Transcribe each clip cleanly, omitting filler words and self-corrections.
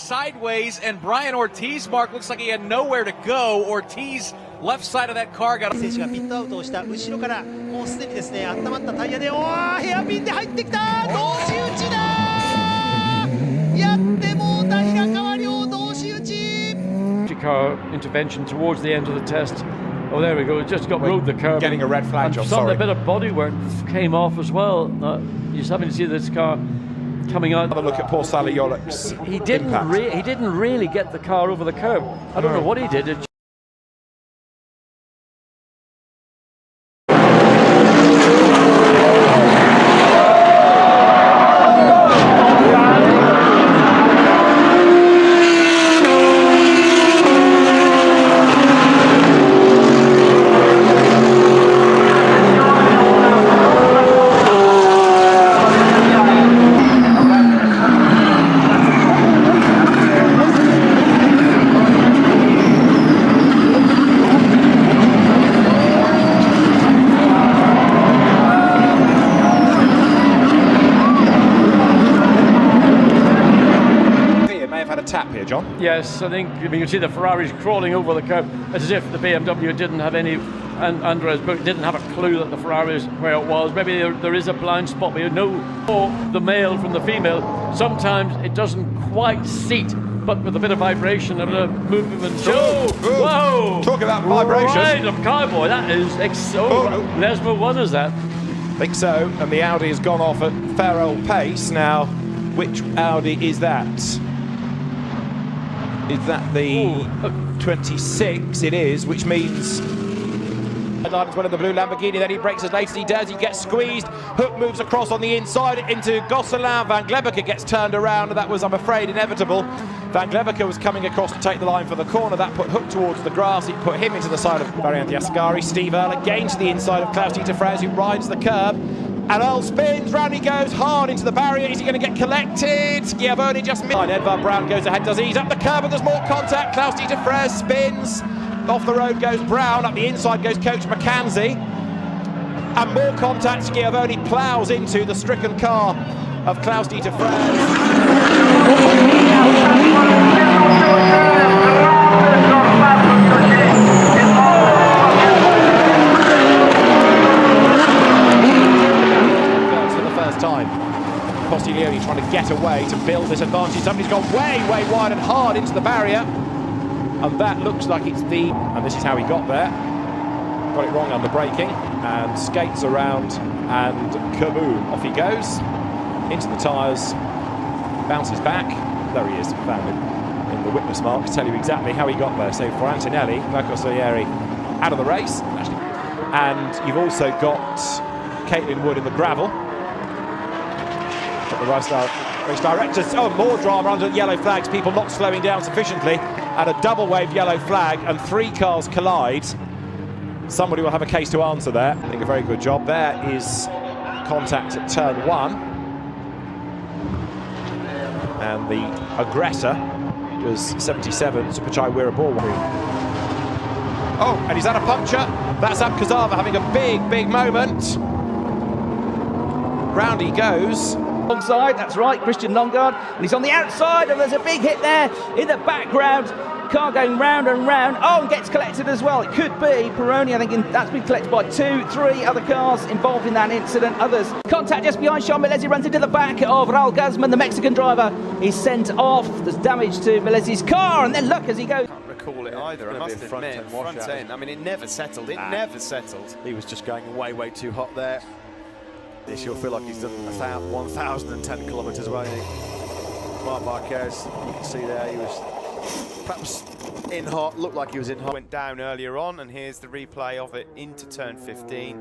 sideways, and Brian Ortiz, Mark, looks like he had nowhere to go. Ortiz, left side of that car, got 選手がピットアウトをした後ろからもうすでにですね温まったタイヤでヘアピンで入ってきた同士打ちだやってもうた平川亮同士打ち Car intervention towards the end of the test. Oh, there we go. It just got rode the curb. Getting a red flag, John. Some of the bit of bodywork came off as well. You just having to see this car coming out. Have a look at poor Sally Yolek's He didn't really get the car over the curb. I don't know what he did. Tap here, John. Yes, I think you can see the Ferraris crawling over the curb as if the BMW didn't have any, and Andres didn't have a clue that the Ferrari was where it was. Maybe there is a blind spot, but you know the male from the female. Sometimes it doesn't quite seat, but with a bit of vibration, a bit of movement. Whoa! Talk about vibrations. Right, of cowboy, that is Lesmo won us that. I think so, and the Audi has gone off at fair old pace. Now, which Audi is that? Is that the 26? It is, which means Headline's one of the blue Lamborghini, then he breaks as late as he does, he gets squeezed, Hook moves across on the inside into Gosselin, Van Glebeke gets turned around, and that was, I'm afraid, inevitable. Van Glebeke was coming across to take the line for the corner, that put Hook towards the grass, it put him into the side of Variante Ascari. Steve Earle again to the inside of Klaus-Dieter Freyrs, who rides the curb. And Earle spins, round he goes, hard into the barrier. Is he going to get collected? Schiavone just missed. Edvard Brown goes ahead, does ease up the curb, and there's more contact. Klaus-Dieter Freyrs spins. Off the road goes Brown, up the inside goes Coach McKenzie. And more contact, Schiavone ploughs into the stricken car of Klaus-Dieter Freyrs. Time. Postiglione trying to get away to build this advantage. Somebody's gone way wide and hard into the barrier, and that looks like it's the, and this is how he got there. Got it wrong under braking and skates around, and kaboom, off he goes into the tyres, bounces back. There he is, found him in the witness mark to tell you exactly how he got there. So for Antonelli, Marco Solieri out of the race, and you've also got Caitlin Wood in the gravel. The race directors, more drama under yellow flags, people not slowing down sufficiently, and a double wave yellow flag, and 3 cars collide. Somebody will have a case to answer there. I think a very good job. There is contact at turn 1. And the aggressor was 77, Supachai Wirabor. Oh, and he's had a puncture. That's up Kazara having a big moment. Round he goes. Onside, that's right, Christian Longard, and he's on the outside, and there's a big hit there in the background. Car going round and round. Oh, and gets collected as well. It could be Peroni, I think that's been collected by 2, 3 other cars involved in that incident. Others. Contact just behind Sean Melezi, runs into the back of Raul Guzman, the Mexican driver. He's sent off. There's damage to Melezi's car, and then look as he goes. Can't recall it either, I must admit. Front end, I mean, it never settled. It never settled. He was just going way too hot there. This you'll feel like he's done 1,010 kilometres away. Marc Marquez, you can see there, he was perhaps in hot, looked like he was in hot. Went down earlier on, and here's the replay of it into turn 15.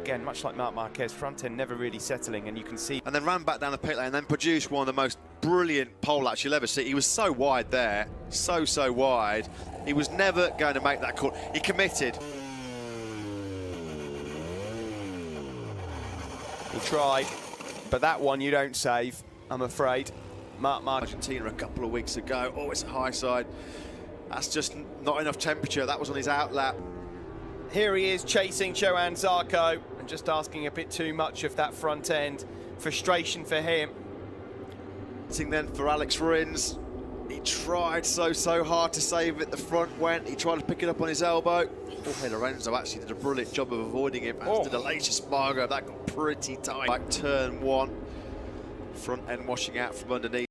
Again, much like Marc Marquez, front end never really settling, and you can see. And then ran back down the pit lane and then produced one of the most brilliant pole laps you'll ever see. He was so wide there, so wide. He was never going to make that call. He committed. He tried, but that one you don't save, I'm afraid. Marc Argentina a couple of weeks ago. Oh, it's a high side. That's just not enough temperature. That was on his out lap. Here he is chasing Johann Zarco and just asking a bit too much of that front end. Frustration for him. Then for Alex Rins. He tried so hard to save it. The front went. He tried to pick it up on his elbow. Jorge Lorenzo actually did a brilliant job of avoiding it. As did Alicia Spargo. That got pretty tight. Like turn one. Front end washing out from underneath.